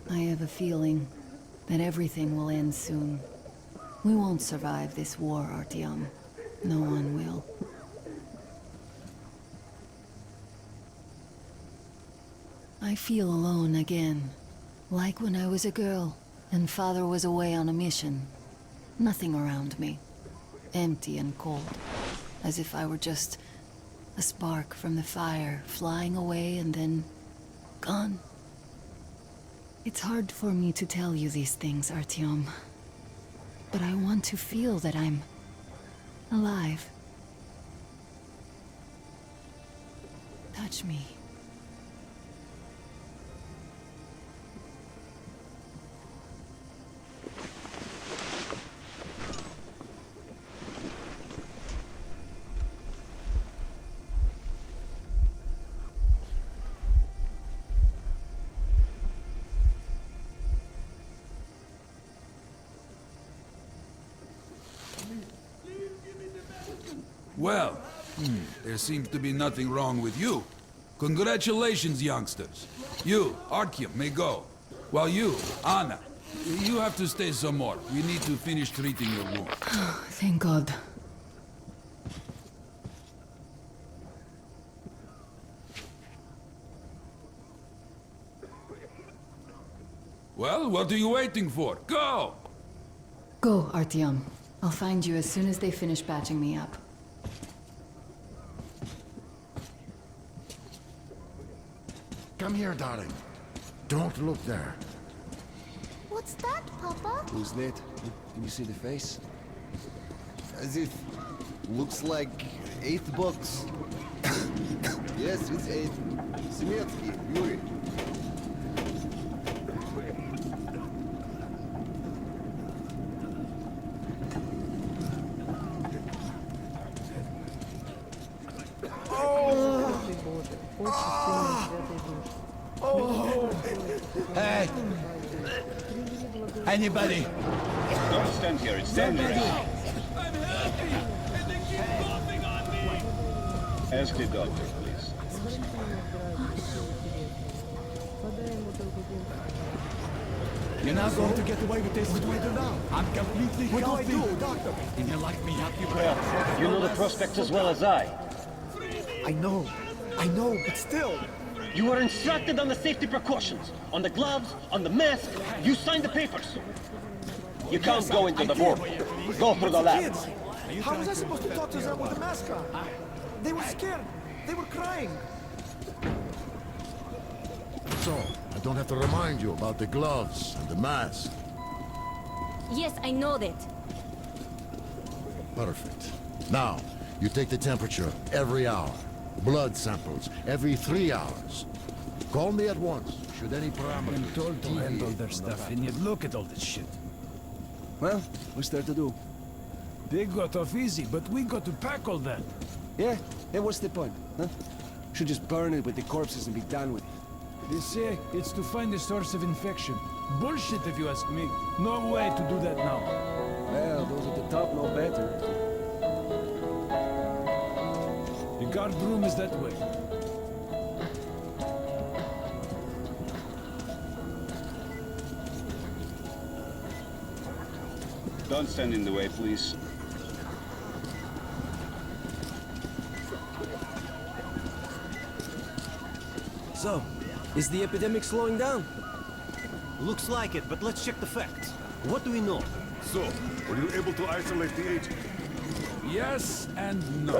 I have a feeling that everything will end soon. We won't survive this war, Artyom. No one will. I feel alone again. Like when I was a girl, and Father was away on a mission. Nothing around me. Empty and cold. As if I were just a spark from the fire, flying away and then gone. It's hard for me to tell you these things, Artyom. But I want to feel that I'm alive. Touch me. Well, there seems to be nothing wrong with you. Congratulations, youngsters. You, Artyom, may go. While you, Anna, you have to stay some more. We need to finish treating your wound. Thank God. Well, what are you waiting for? Go! Go, Artyom. I'll find you as soon as they finish patching me up. Come here, darling. Don't look there. What's that, Papa? Who's that? Can you see the face? As if... looks like 8 bucks. Yes, it's 8. Semetsky, Yuri. Hey! Anybody? Don't stand here, it's dangerous. I'm healthy, and they keep coughing on me! Ask the doctor, please. You're not going to get away with this. What do I do now? I'm completely healthy. What do I do, doctor? Can you let me help you? Well, you know the prospects as well as I. I know, but still. You were instructed on the safety precautions, on the gloves, on the mask. You signed the papers. You can't go into the room. Go through the lab. How was I supposed to talk to them with the mask on? They were scared. They were crying. So, I don't have to remind you about the gloves and the mask. Yes, I know that. Perfect. Now, you take the temperature every hour. Blood samples every 3 hours. Call me at once, should any parameters... I'm told to handle their stuff, and yet look at all this shit. Well, what's there to do? They got off easy, but we got to pack all that. Yeah, what's the point, huh? Should just burn it with the corpses and be done with it. They say it's to find the source of infection. Bullshit, if you ask me. No way to do that now. Well, those at the top know better. The guard room is that way. Don't stand in the way, please. So, is the epidemic slowing down? Looks like it, but let's check the facts. What do we know? So, were you able to isolate the agent? Yes and no.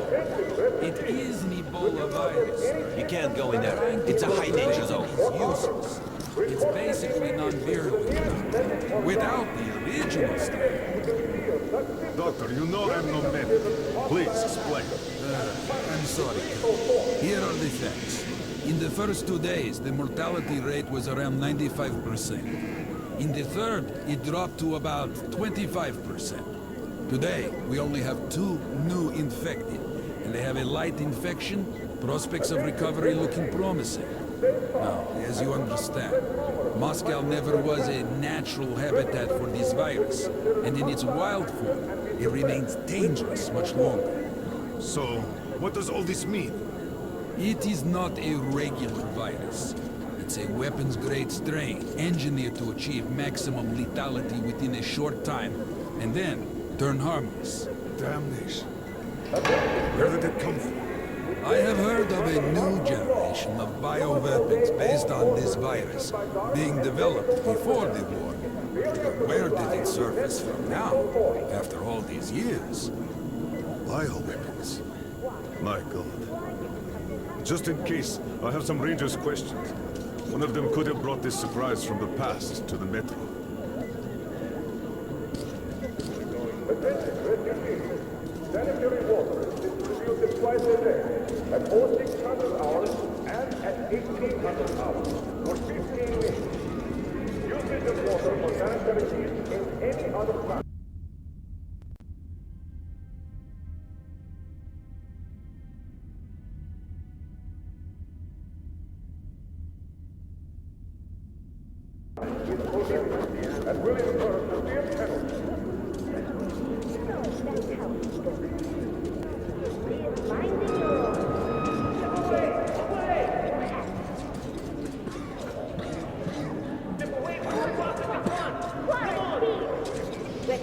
It is an Ebola virus. You can't go in there. It's a high-danger zone. It's useless. It's basically non-virulent. Without the original stuff. Doctor, you know I'm no medic. Please, explain. I'm sorry. Here are the facts. In the first 2 days, the mortality rate was around 95%. In the third, it dropped to about 25%. Today, we only have 2 new infected, and they have a light infection, prospects of recovery looking promising. Now, as you understand, Moscow never was a natural habitat for this virus, and in its wild form, it remains dangerous much longer. So, what does all this mean? It is not a regular virus. It's a weapons-grade strain, engineered to achieve maximum lethality within a short time, and then turn harmless. Damnation. Where did it come from? I have heard of a new generation of bioweapons based on this virus, being developed before the war. But where did it surface from now, after all these years? Bioweapons. My God. Just in case, I have some Rangers' questions. One of them could have brought this surprise from the past to the Metro. Sanitary water is distributed twice a day, at 0600 hours and at 1800 hours, for 15 minutes. Usage of water for sanitary needs in any other time. And will incur severe penalties.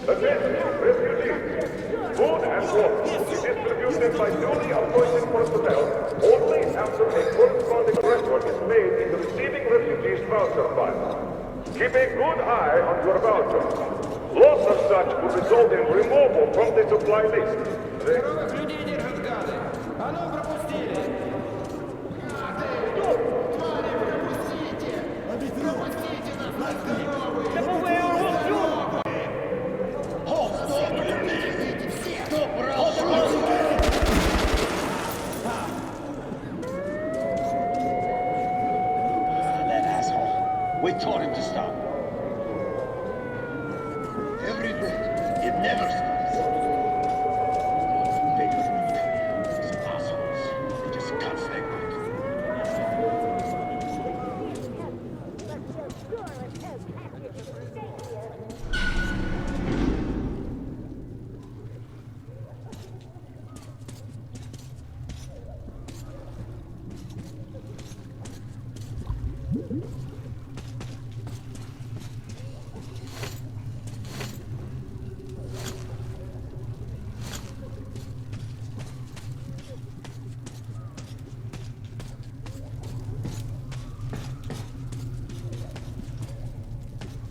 Attention, refugees. Food and water will be distributed by duly appointed personnel only after a corresponding record is made in the receiving refugees' voucher file. Keep a good eye on your voucher. Loss of such will result in removal from the supply list. We told him to stop. Every bit. It never stops. These assholes. They just can't stay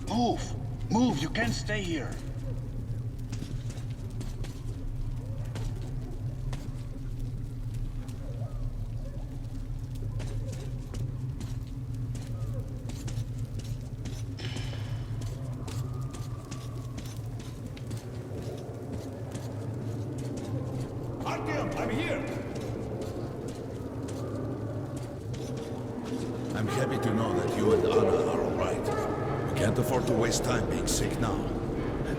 Move! Move! You can't stay here! I'm here! I'm happy to know that you and Anna are all right. We can't afford to waste time being sick now.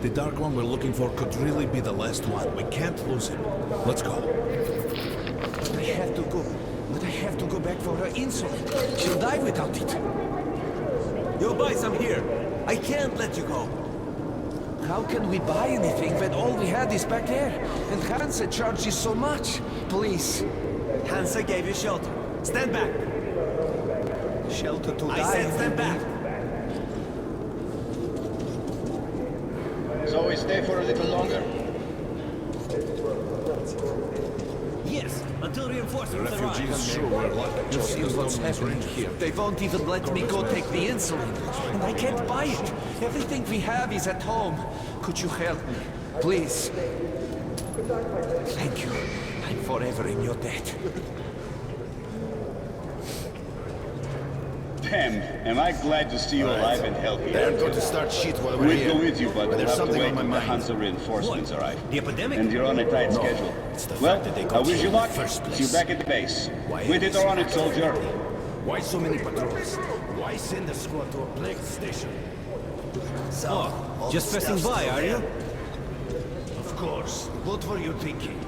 The Dark One we're looking for could really be the last one. We can't lose him. Let's go. I have to go. But I have to go back for her insulin. She'll die without it. Yo, boys, I'm here. I can't let you go. How can we buy anything when all we had is back there? And Hansa charges so much. Please. Hansa gave you shelter. Stand back. Shelter to die. I said stand back. So we stay for a little longer? Yes, until reinforcements arrive. Refugees sure were lucky. You see what's happening here. They won't even let me go take the insulin. And I can't buy it. Everything we have is at home. Could you help me? Please. Thank you. I'm forever in your debt. Damn, am I glad to see you alive and healthy. They're going to start shit while we're We'll here. go with you, but There's we'll have to something wait on my till the mind. Hansa reinforcements arrive. The epidemic? And you're on a tight schedule. it's the Well, fact that they I got wish here you in the luck. first place. See you back at the base. Why With it or on it, soldier. Why so many patrols? Why send a squad to a plague station? So, just passing by, are you? Of course. What were you thinking?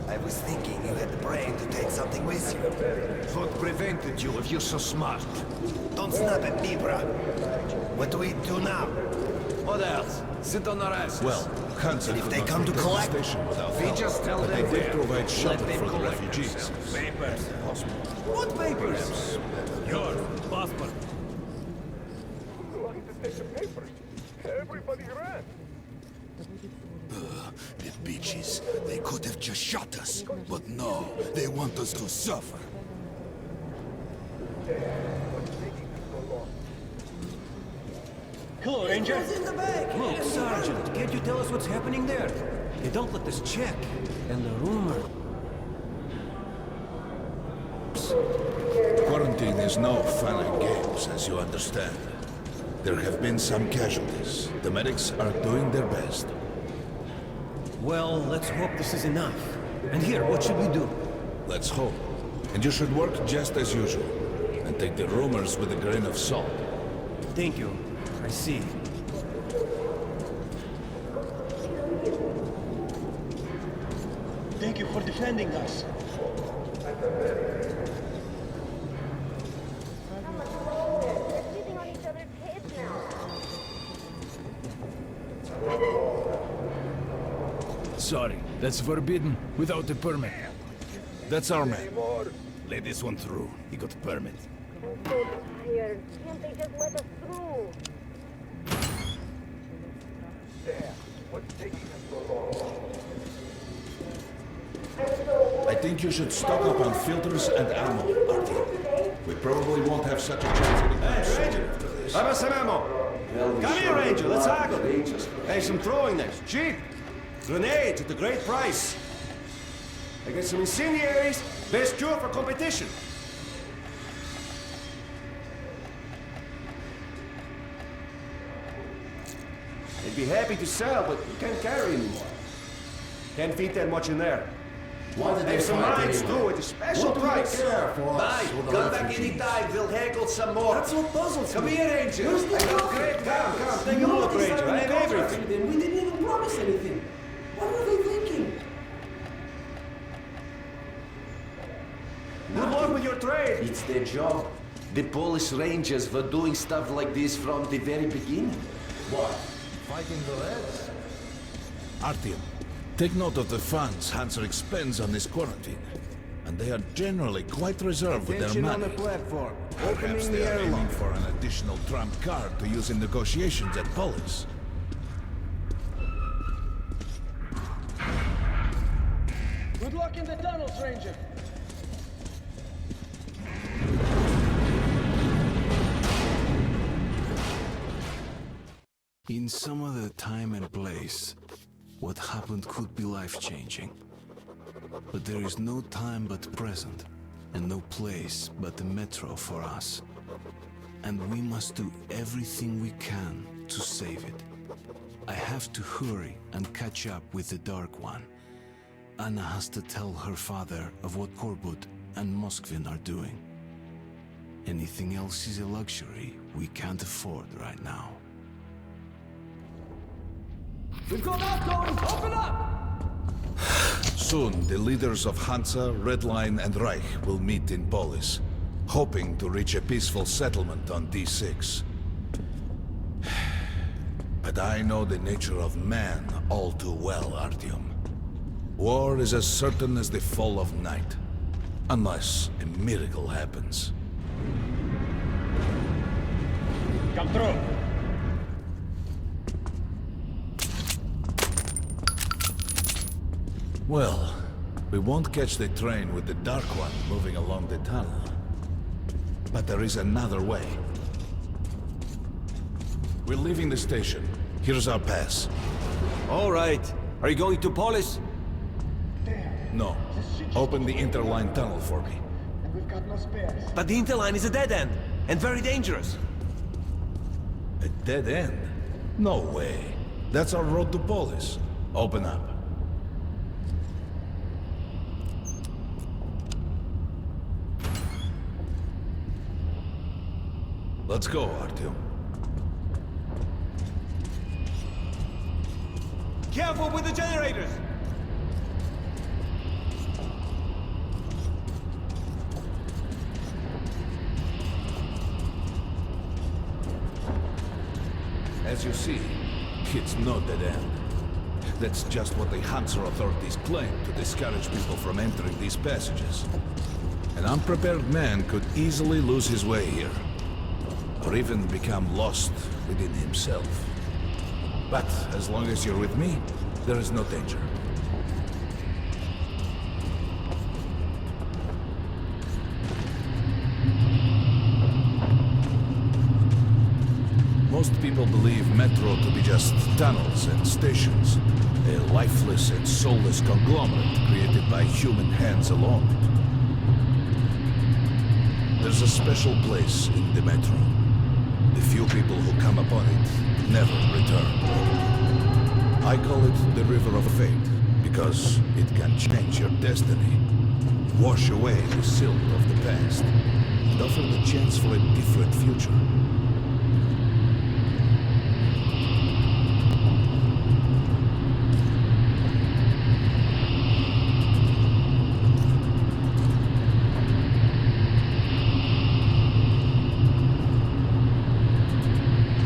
I was thinking you had the brain to take something with you. What prevented you if you're so smart? Don't snap at me, bruh. What do we do now? What else? Sit on our asses. Well, Hansa And if they come to collect, we just tell them they did provide shelter for the refugees. Papers. What papers? Your passport. Lucky to take the papers. Everybody ran. The bitches. They could have just shot us. But no, they want us to suffer. Hello, Ranger. Who's in the back? Look, Sergeant, can't you tell us what's happening there? They don't let us check. And the rumor... Quarantine is no fun and games, as you understand. There have been some casualties. The medics are doing their best. Well, let's hope this is enough. And here, what should we do? Let's hope. And you should work just as usual. And take the rumors with a grain of salt. Thank you. I see. Thank you for defending us. Sorry, that's forbidden without a permit. That's our man. Let this one through. He got a permit. I'm so tired. Can't they just let us through? What's taking us so long? I think you should stock up on filters and ammo, Artyom. We probably won't have such a chance anytime soon after this. Have us some ammo. Come here, Ranger. Let's haggle. Hey, some throwing knives. Cheap. Grenades at a great price. I get some incendiaries. Best cure for competition. They'd be happy to sell, but you can't carry anymore. Can't fit that much in there. Why did There's some mines too at a special price. Bye. Come back anytime. We'll haggle some more. That's what puzzles me. Come here, Ranger. I got great. Come. Take a look, Ranger. I have everything. We didn't even promise anything. What were they thinking? Good luck with your trade. It's their job. The Polish Rangers were doing stuff like this from the very beginning. What? Fighting the Reds? Artyom, take note of the funds Hanser expends on this quarantine. And they are generally quite reserved with their Attention money. on the platform. Perhaps Opening they the are aiming airlock. for an additional trump card to use in negotiations at Polis. Good luck in the tunnels, Ranger. In some other time and place, what happened could be life-changing. But there is no time but present, and no place but the metro for us. And we must do everything we can to save it. I have to hurry and catch up with the Dark One. Anna has to tell her father of what Korbut and Moskvin are doing. Anything else is a luxury we can't afford right now. We've got outgoing. Open up! Soon, the leaders of Hansa, Red Line, and Reich will meet in Polis, hoping to reach a peaceful settlement on D6. But I know the nature of man all too well, Artyom. War is as certain as the fall of night, unless a miracle happens. Come through. Well, we won't catch the train with the Dark One moving along the tunnel. But there is another way. We're leaving the station. Here's our pass. All right. Are you going to Polis? No. Open the interline tunnel for me. And we've got no spares. But the interline is a dead end, and very dangerous. A dead end? No way. That's our road to Polis. Open up. Let's go, Artyom. Careful with the generators! As you see, it's no dead end. That's just what the Hansa authorities claim to discourage people from entering these passages. An unprepared man could easily lose his way here. or even become lost within himself. But as long as you're with me, there is no danger. Most people believe Metro to be just tunnels and stations, a lifeless and soulless conglomerate created by human hands alone. There's a special place in the Metro. The few people who come upon it never return. I call it the River of Fate, because it can change your destiny, wash away the silt of the past, and offer the chance for a different future.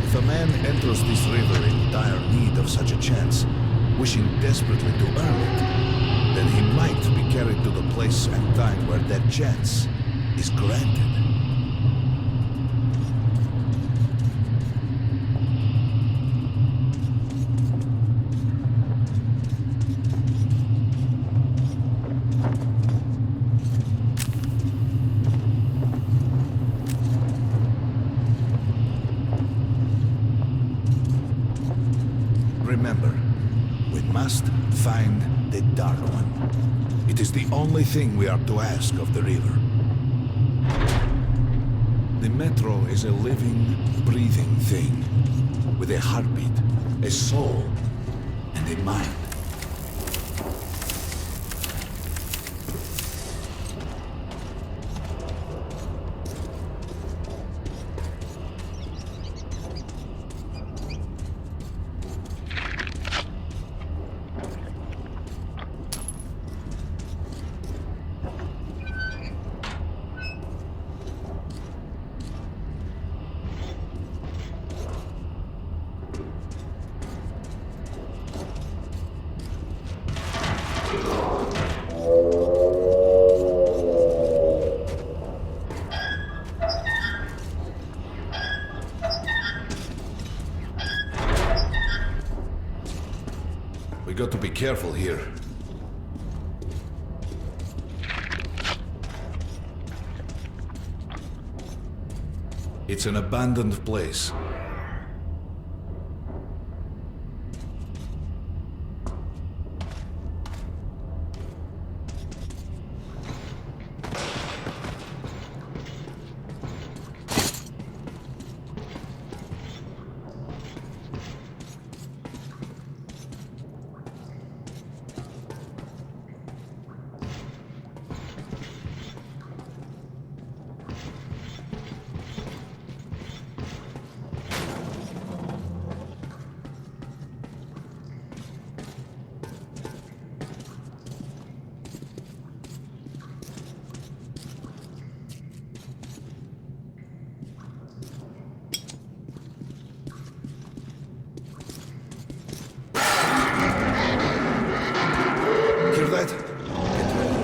If a man enters this river in dire need of such a chance, wishing desperately to earn it, then he might be carried to the place and time where that chance is granted. Remember, we must find the Dark One. It is the only thing we are to ask of the river. The Metro is a living, breathing thing, with a heartbeat, a soul, and a mind. We got to be careful here. It's an abandoned place. Hear that? Get ready.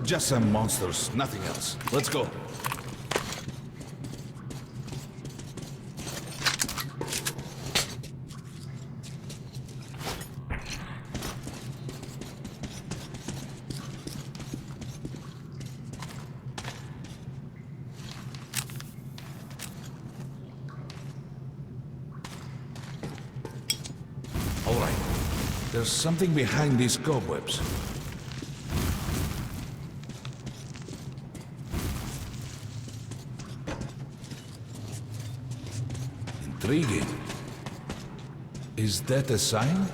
Just some monsters, nothing else. Let's go. There's something behind these cobwebs. Intriguing. Is that a sign?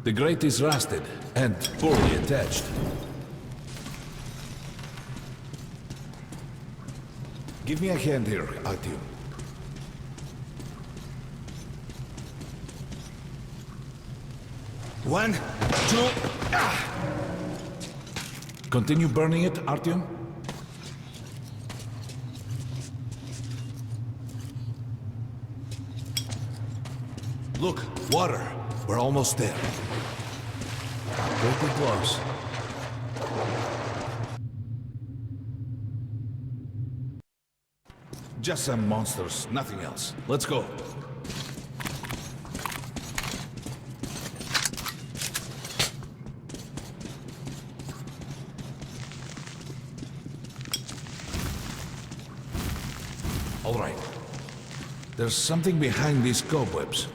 The grate is rusted and poorly attached. Give me a hand here, Artyom. One, two, Continue burning it, Artyom. Look, water. We're almost there. Pretty close. Just some monsters, nothing else. Let's go. All right. There's something behind these cobwebs.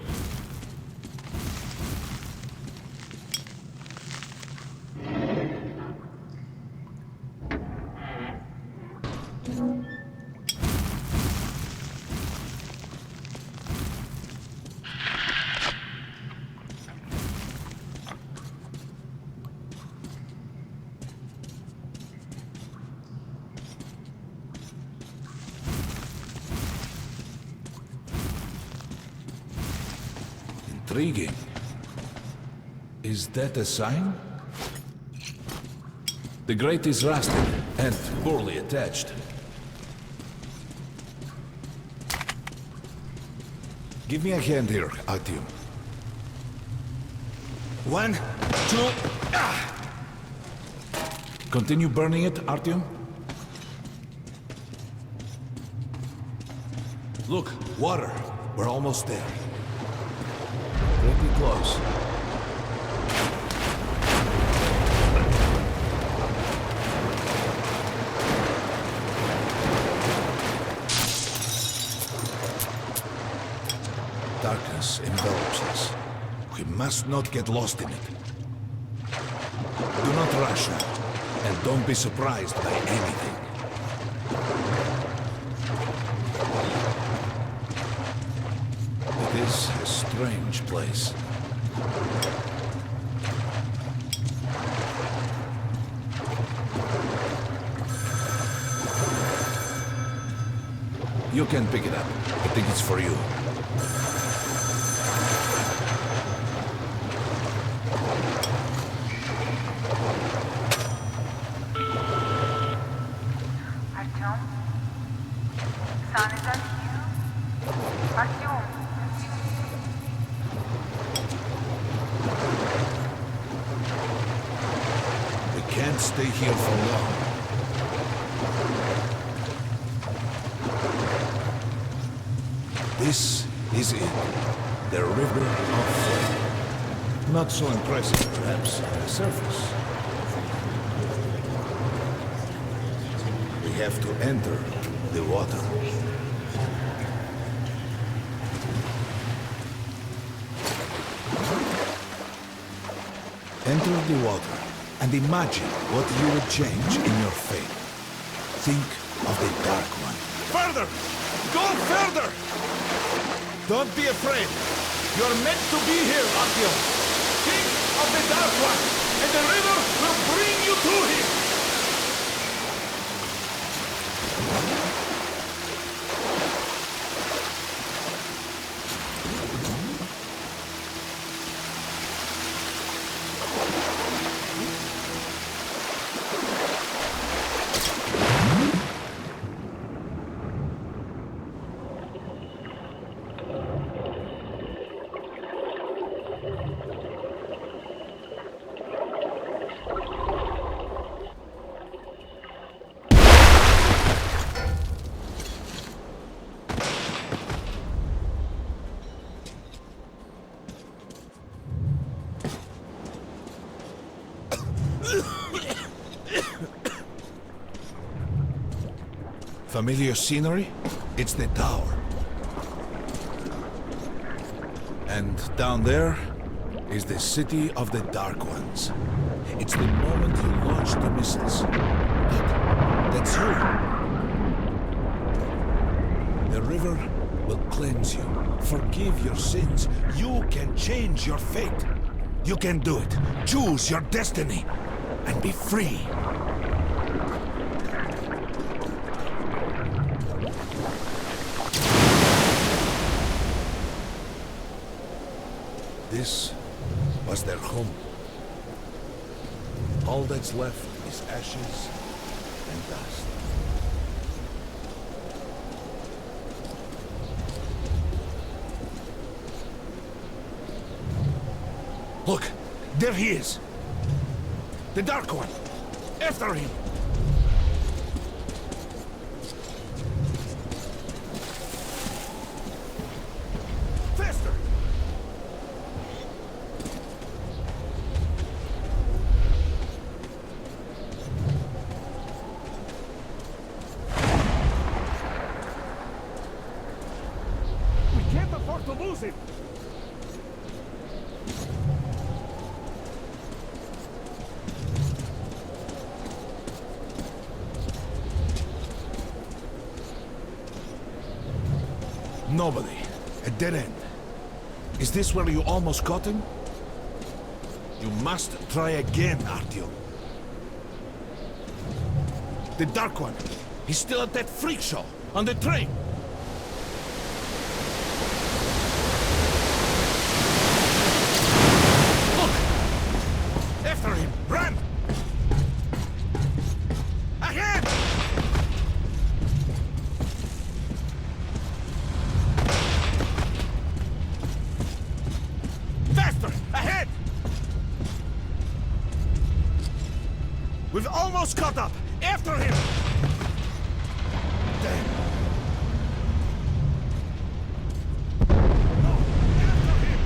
Intriguing. Is that a sign? The grate is rusted and poorly attached. Give me a hand here, Artyom. one, two, Continue burning it, Artyom. Look, water. We're almost there. Pretty close. Darkness envelops us. We must not get lost in it. Do not rush now, and don't be surprised by anything. It is a strange place. You can pick it up. I think it's for you. Artyom? Son, is that you? Artyom? We can't stay here for long. This is it. The River of Flame. Not so impressive, perhaps, on the surface. We have to enter the water. Enter the water and imagine what you would change in your fate. Think of the Dark One. further! Go further! Don't be afraid. You're meant to be here, Artyom. Think of the Dark One, and the river will bring you to him! Familiar scenery? It's the tower. And down there is the city of the Dark Ones. It's the moment you launch the missiles. Look, that's you. The river will cleanse you, forgive your sins. You can change your fate. You can do it. Choose your destiny and be free. This was their home. All that's left is ashes and dust. Look, there he is. The Dark One. After him. Faster! We can't afford to lose him! Nobody. A dead end. Is this where you almost got him? You must try again, Artyom. The Dark One. He's still at that freak show. On the train. Look! After him! Run! Ahead! Faster! Ahead! We've almost caught up! After him! Damn. No! After him!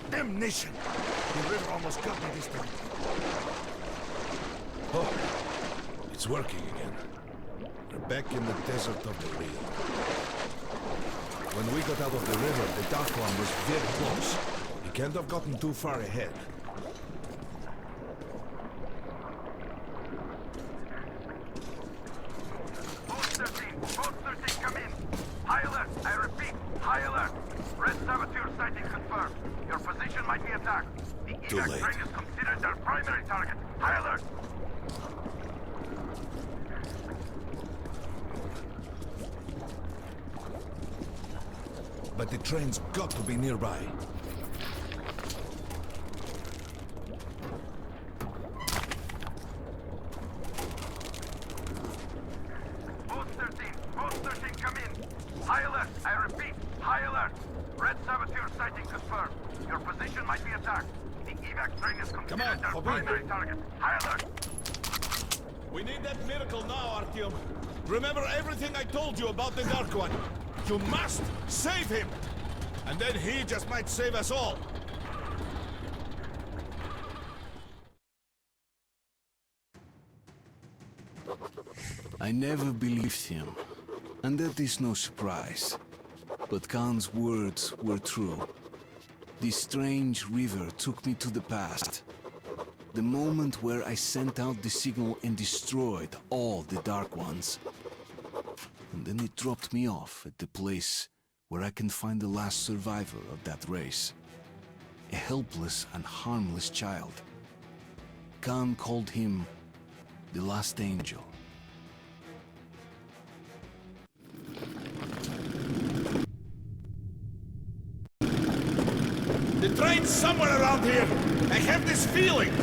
Damnation! The river almost got me this time. Oh, it's working again. We're back in the desert of the real. When we got out of the river, the Dark One was very close. He can't have gotten too far ahead. Post 13, come in. High alert, I repeat, high alert. Red saboteur sighting confirmed. Your position might be attacked. The evac train is considered their primary target. High alert. But the train's got to be nearby. Post 13, come in. High alert, I repeat, high alert. Red saboteur sighting confirmed. Your position might be attacked. The evac train is considered their primary target. High alert. We need that miracle now, Artyom. Remember everything I told you about the Dark One. You must save him! And then he just might save us all. I never believed him, and that is no surprise. But Khan's words were true. This strange river took me to the past. The moment where I sent out the signal and destroyed all the Dark Ones. And then it dropped me off at the place where I can find the last survivor of that race. A helpless and harmless child. Khan called him the Last Angel. The train's somewhere around here. I have this feeling.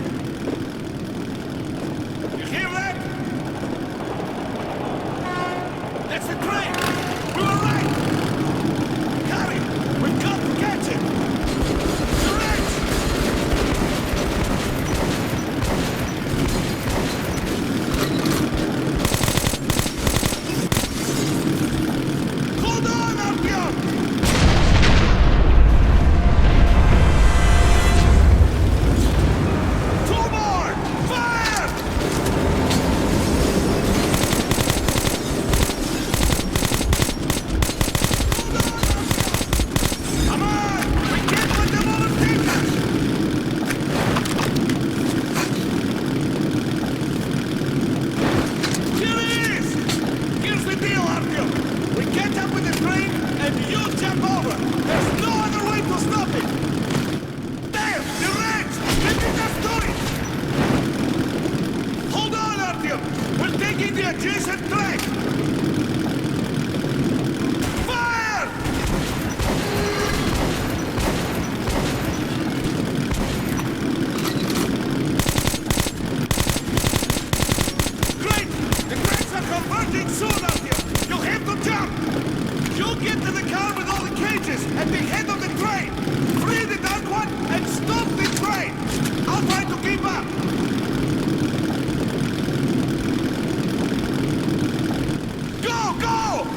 You jump over! There's no other way to stop it! There! The wrench! Let me just do it! Hold on, Artyom! We're taking the adjacent track! Fire! Great! The tracks are converging soon, Artyom! You have to jump! You get to the car with all the cages at the head of the train! Free the Dark One and stop the train! I'll try to keep up! Go, go!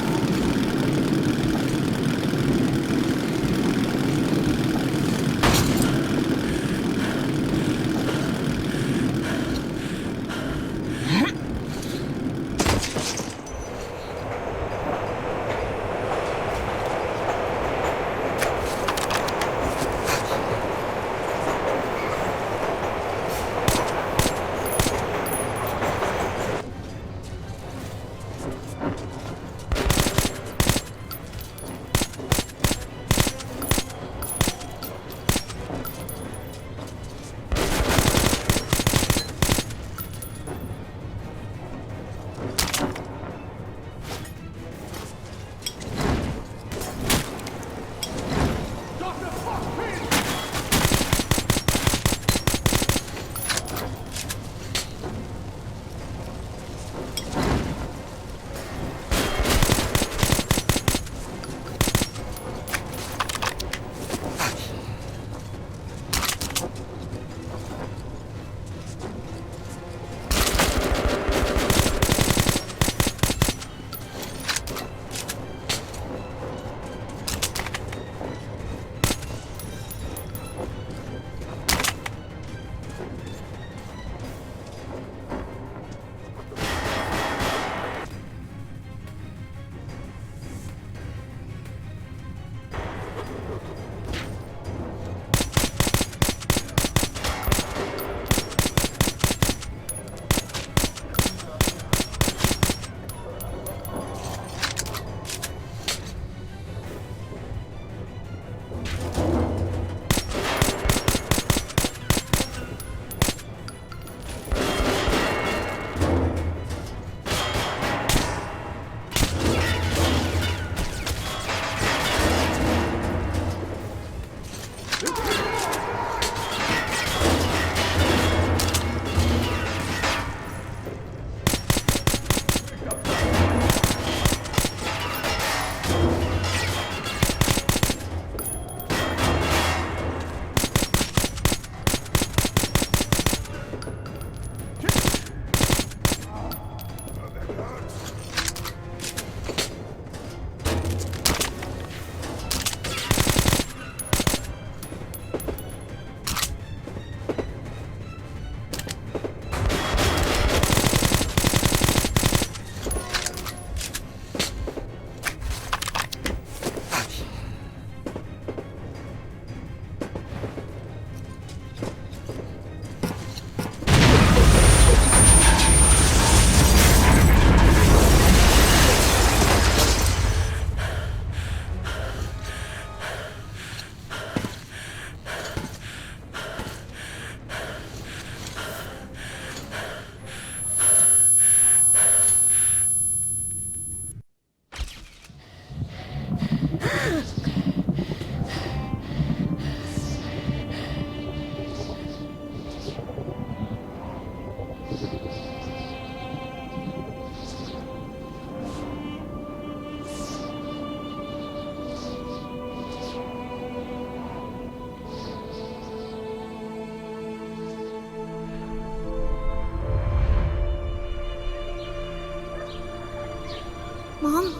Mom?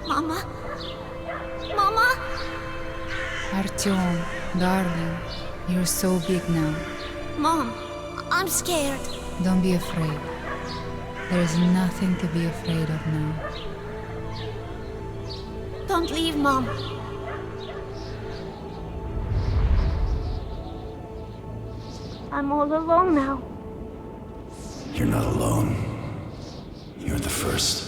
Mama? Mama? Artyom, darling, you're so big now. Mom, I'm scared. Don't be afraid. There is nothing to be afraid of now. Don't leave, Mom. I'm all alone now. You're not alone. You're the first.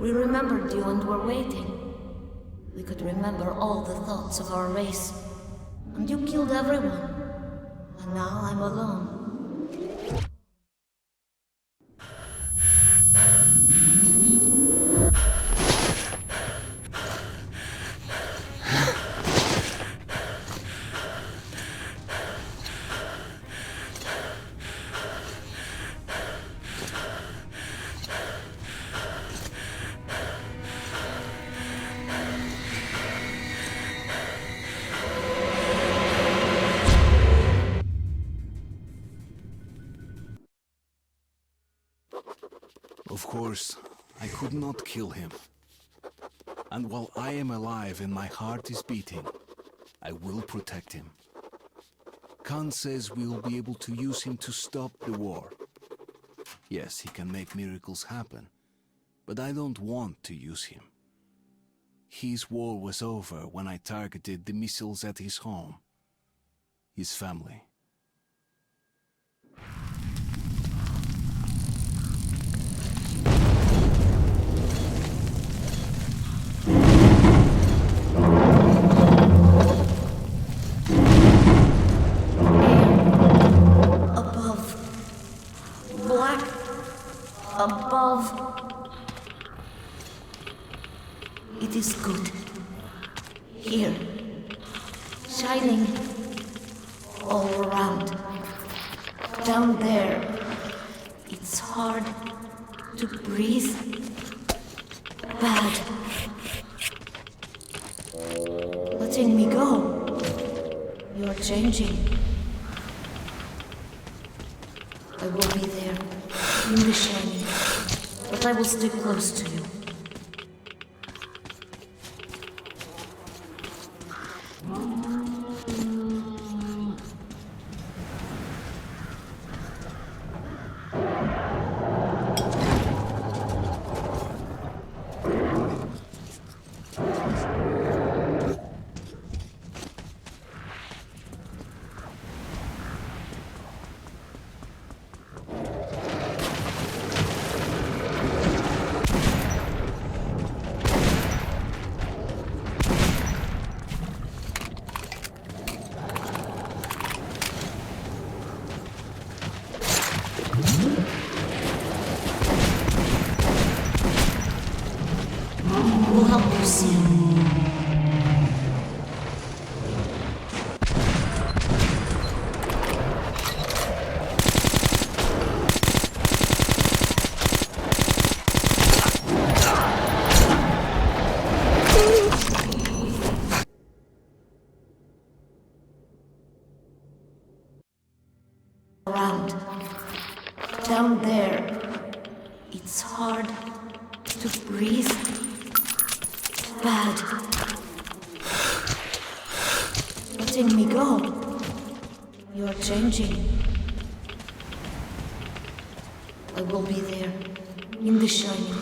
We remembered you and were waiting. We could remember all the thoughts of our race. And you killed everyone. And now I'm alone. Of course, I could not kill him. And while I am alive and my heart is beating, I will protect him. Khan says we will be able to use him to stop the war. Yes, he can make miracles happen, but I don't want to use him. His war was over when I targeted the missiles at his home, his family. Above. It is good. Here. Shining. All around. Down there. It's hard to breathe. Bad. Letting me go. You're changing. I will be there. In the shining, but I will stay close to you. We'll help you see. Around. Down there. It's hard to breathe. Bad. Letting me go. You're changing. I will be there, in the shining,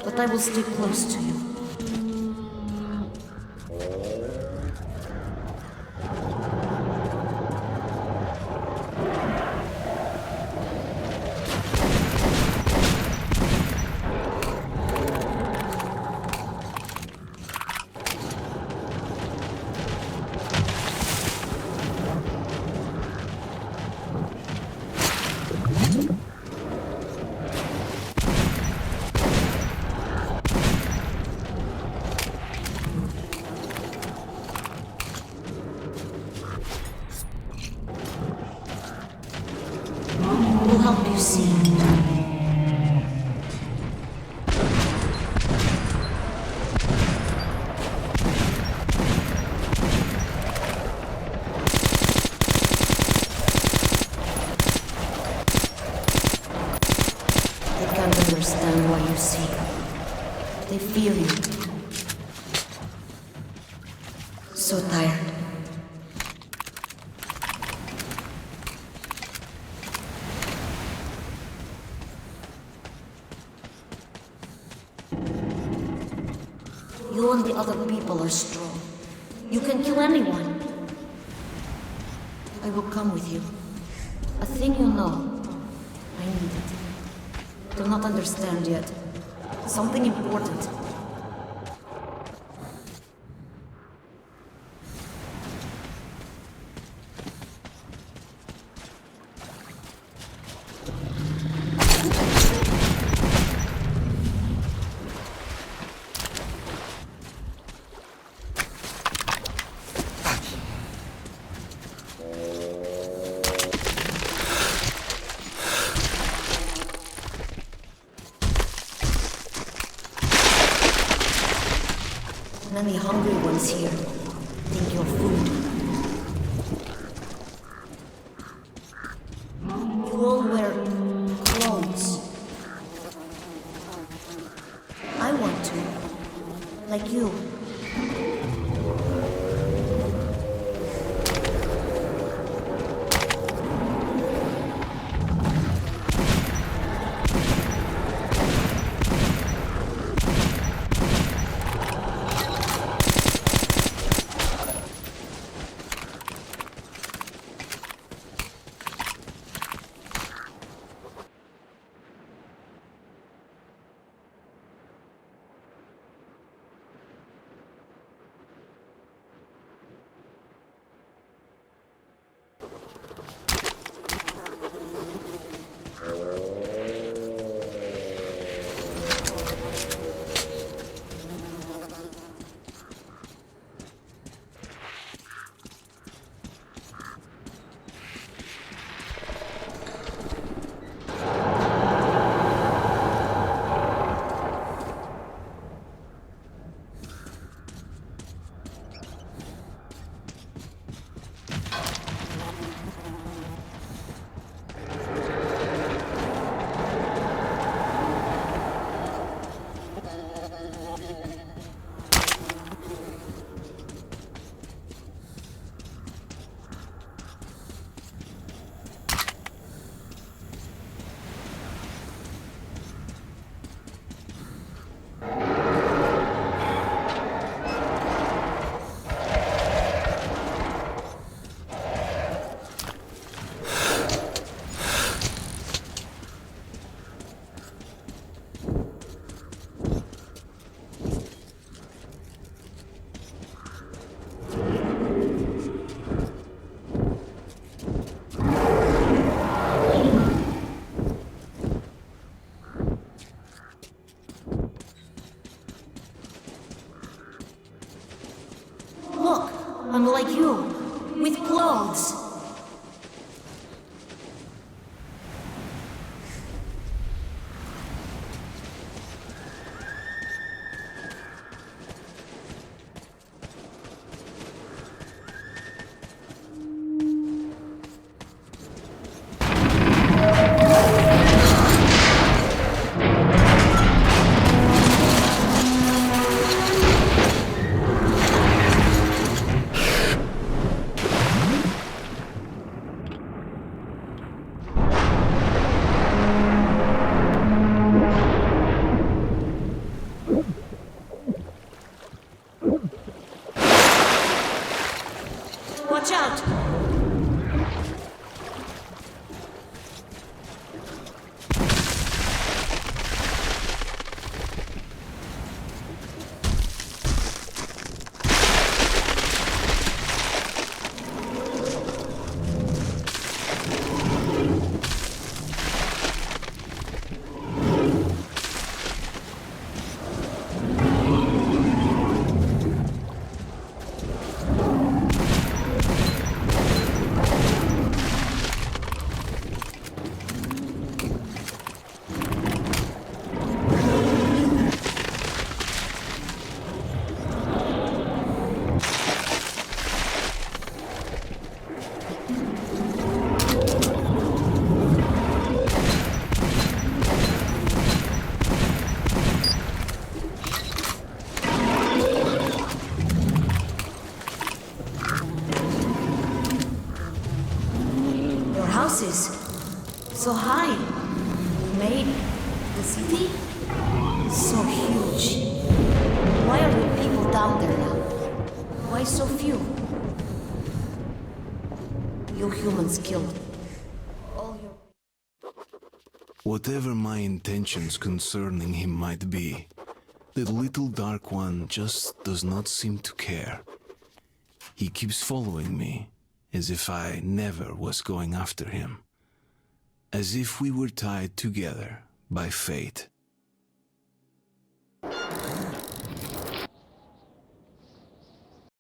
but I will stay close to you. We'll help you see. They can't understand why you seek. They feel you. So tired. You and the other people are strong. You can kill anyone. I will come with you. A thing you know. I need it. Do not understand yet. Something important. Many hungry ones here. Think you're food. You all wear clothes. I want to. Like you. I'm like you, with clothes. Watch out! Houses. So high. Made the city? So huge. Why are the people down there now? Why so few? You humans killed all your... Whatever my intentions concerning him might be, the little Dark One just does not seem to care. He keeps following me, as if I never was going after him. As if we were tied together by fate.